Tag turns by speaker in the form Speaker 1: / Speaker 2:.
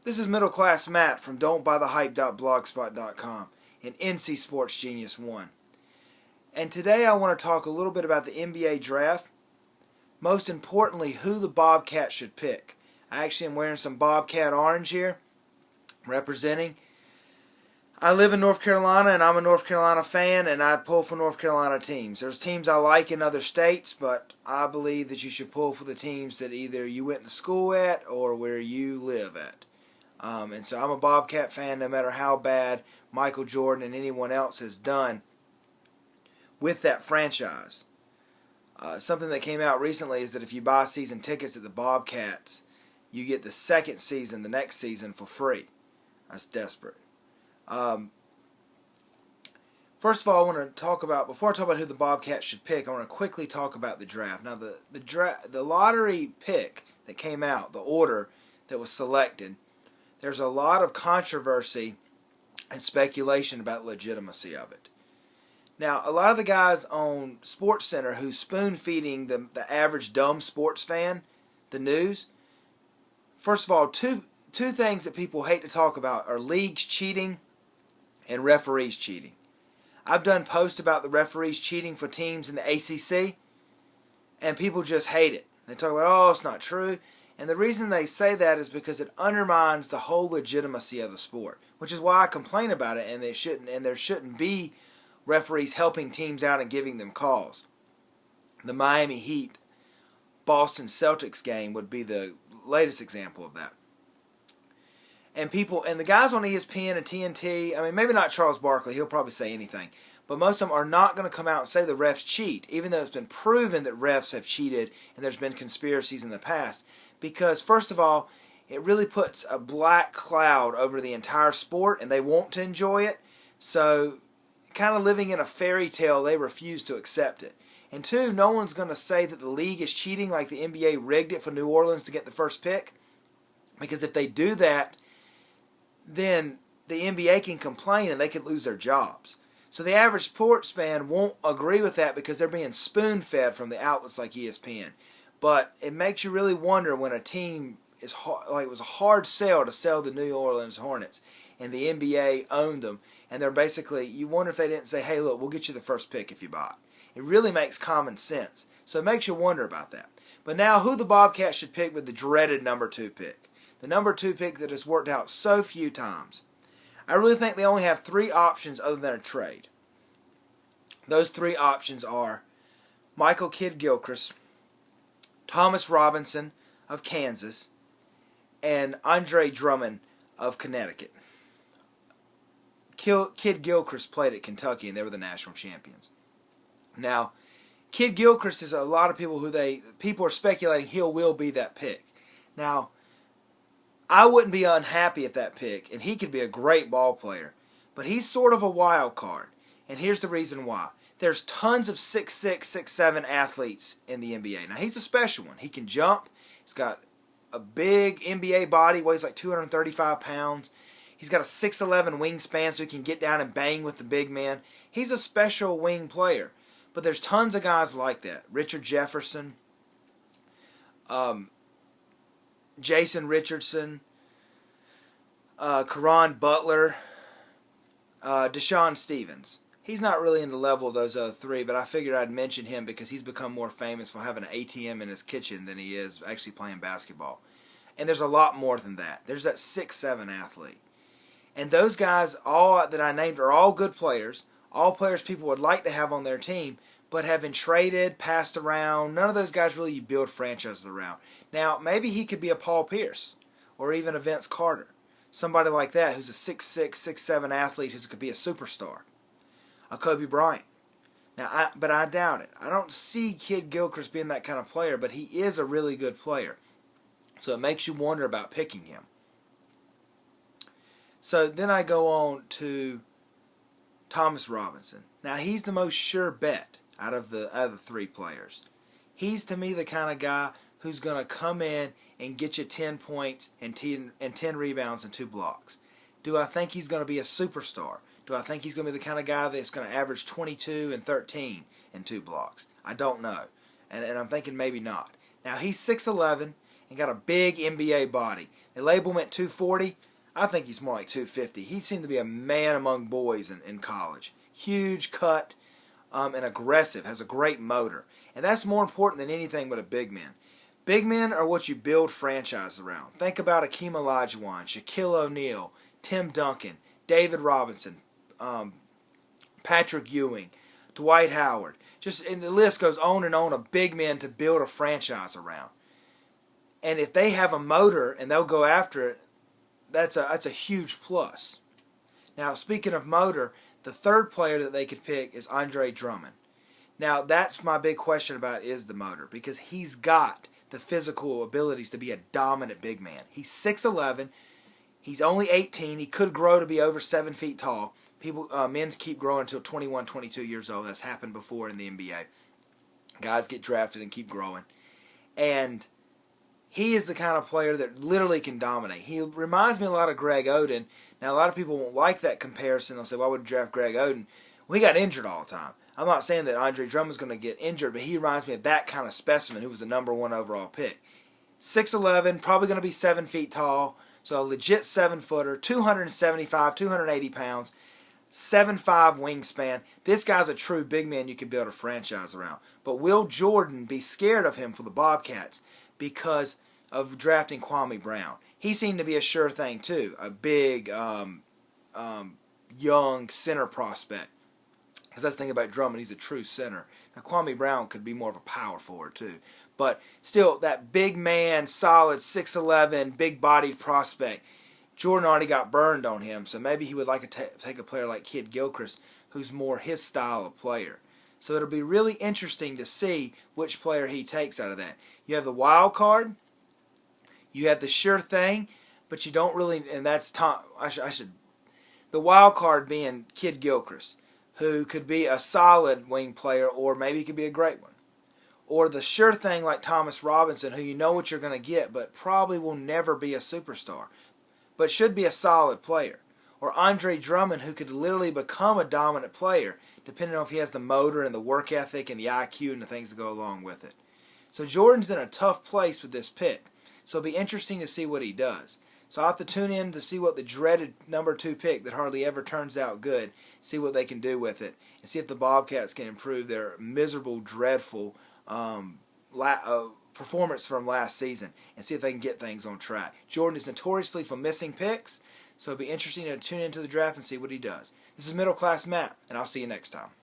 Speaker 1: This is Middle Class Matt from don'tbuythehype.blogspot.com and NC Sports Genius 1. And today I want to talk a little bit about the NBA draft. Most importantly, who the Bobcats should pick. I actually am wearing some Bobcat orange here, representing. I live in North Carolina and I'm a North Carolina fan and I pull for North Carolina teams. There's teams I like in other states, but I believe that you should pull for the teams that either you went to school at or where you live at. And so I'm a Bobcat fan no matter how bad Michael Jordan and anyone else has done with that franchise. Something that came out recently is that if you buy season tickets at the Bobcats, you get the second season, the next season, for free. That's desperate. First of all, I want to talk about, before I talk about who the Bobcats should pick, I want to quickly talk about the draft. Now, the lottery pick that came out, the order that was selected, there's a lot of controversy and speculation about the legitimacy of it. Now, a lot of the guys on SportsCenter who's spoon-feeding the average dumb sports fan the news, first of all, two things that people hate to talk about are leagues cheating and referees cheating. I've done posts about the referees cheating for teams in the ACC, and people just hate it. They talk about, oh, it's not true. And the reason they say that is because it undermines the whole legitimacy of the sport, which is why I complain about it, and there shouldn't be referees helping teams out and giving them calls. The Miami Heat Boston Celtics game would be the latest example of that. And the guys on ESPN and TNT, I mean, maybe not Charles Barkley, he'll probably say anything, but most of them are not going to come out and say the refs cheat, even though it's been proven that refs have cheated and there's been conspiracies in the past. Because, first of all, it really puts a black cloud over the entire sport, and they want to enjoy it. So, kind of living in a fairy tale, they refuse to accept it. And two, no one's going to say that the league is cheating like the NBA rigged it for New Orleans to get the first pick. Because if they do that, then the NBA can complain and they could lose their jobs. So the average sports fan won't agree with that because they're being spoon-fed from the outlets like ESPN. But it makes you really wonder when a team is like it was a hard sell to sell the New Orleans Hornets, and the NBA owned them, and they're basically, you wonder if they didn't say, hey, look, we'll get you the first pick if you buy it. It really makes common sense. So it makes you wonder about that. But now, who the Bobcats should pick with the dreaded number 2 pick? The number 2 pick that has worked out so few times. I really think they only have 3 options other than a trade. Those 3 options are Michael Kidd-Gilchrist, Thomas Robinson of Kansas, and Andre Drummond of Connecticut. Kidd-Gilchrist played at Kentucky, and they were the national champions. Now, Kidd-Gilchrist is a lot of people people are speculating he will be that pick. Now, I wouldn't be unhappy at that pick, and he could be a great ball player. But he's sort of a wild card, and here's the reason why. There's tons of 6'6", 6'7" athletes in the NBA. Now, he's a special one. He can jump. He's got a big NBA body, weighs like 235 pounds. He's got a 6'11" wingspan so he can get down and bang with the big men. He's a special wing player. But there's tons of guys like that. Richard Jefferson, Jason Richardson, Caron Butler, Deshaun Stevens. He's not really in the level of those other 3, but I figured I'd mention him because he's become more famous for having an ATM in his kitchen than he is actually playing basketball. And there's a lot more than that. There's that 6'7" athlete. And those guys, all that I named, are all good players. All players people would like to have on their team, but have been traded, passed around. None of those guys really you build franchises around. Now, maybe he could be a Paul Pierce or even a Vince Carter. Somebody like that who's a 6'6", 6'7" athlete who could be a superstar. A Kobe Bryant. Now, but I doubt it. I don't see Kidd-Gilchrist being that kind of player, but he is a really good player. So it makes you wonder about picking him. So then I go on to Thomas Robinson. Now, he's the most sure bet out of the other 3 players. He's, to me, the kind of guy who's going to come in and get you 10 points and 10 rebounds and 2 blocks. Do I think he's going to be a superstar? Do I think he's going to be the kind of guy that's going to average 22 and 13 and 2 blocks? I don't know. And I'm thinking maybe not. Now, he's 6'11", and got a big NBA body. They label him at 240. I think he's more like 250. He seemed to be a man among boys in college. Huge cut and aggressive, has a great motor. And that's more important than anything but a big man. Big men are what you build franchises around. Think about Akeem Olajuwon, Shaquille O'Neal, Tim Duncan, David Robinson, Patrick Ewing, Dwight Howard. And the list goes on of big men to build a franchise around. And if they have a motor and they'll go after it, that's a huge plus. Now, speaking of motor, the third player that they could pick is Andre Drummond. Now, that's my big question about is the motor, because he's got the physical abilities to be a dominant big man. He's 6'11". He's only 18. He could grow to be over 7 feet tall. Men keep growing until 21, 22 years old. That's happened before in the NBA. Guys get drafted and keep growing. And he is the kind of player that literally can dominate. He reminds me a lot of Greg Oden. Now, a lot of people won't like that comparison. They'll say, why would you draft Greg Oden? Well, he got injured all the time. I'm not saying that Andre Drummond's going to get injured, but he reminds me of that kind of specimen who was the number 1 overall pick. 6'11", probably going to be 7 feet tall, so a legit 7-footer, 275, 280 pounds, 7'5" wingspan. This guy's a true big man you can build a franchise around. But will Jordan be scared of him for the Bobcats because of drafting Kwame Brown? He seemed to be a sure thing too, a big, young center prospect. Because that's the thing about Drummond, he's a true center. Now, Kwame Brown could be more of a power forward too. But still, that big man, solid, 6'11", big-bodied prospect, Jordan already got burned on him, so maybe he would like to take a player like Kidd-Gilchrist, who's more his style of player. So it'll be really interesting to see which player he takes out of that. You have the wild card, you have the sure thing, but you don't really, and that's Tom. The wild card being Kidd-Gilchrist, who could be a solid wing player, or maybe he could be a great one. Or the sure thing like Thomas Robinson, who you know what you're going to get, but probably will never be a superstar, but should be a solid player. Or Andre Drummond, who could literally become a dominant player, depending on if he has the motor and the work ethic and the IQ and the things that go along with it. So Jordan's in a tough place with this pick. So it'll be interesting to see what he does. So I'll have to tune in to see what the dreaded number 2 pick that hardly ever turns out good, see what they can do with it, and see if the Bobcats can improve their miserable, dreadful performance from last season, and see if they can get things on track. Jordan is notoriously for missing picks, so it'll be interesting to tune into the draft and see what he does. This is Middle Class Matt, and I'll see you next time.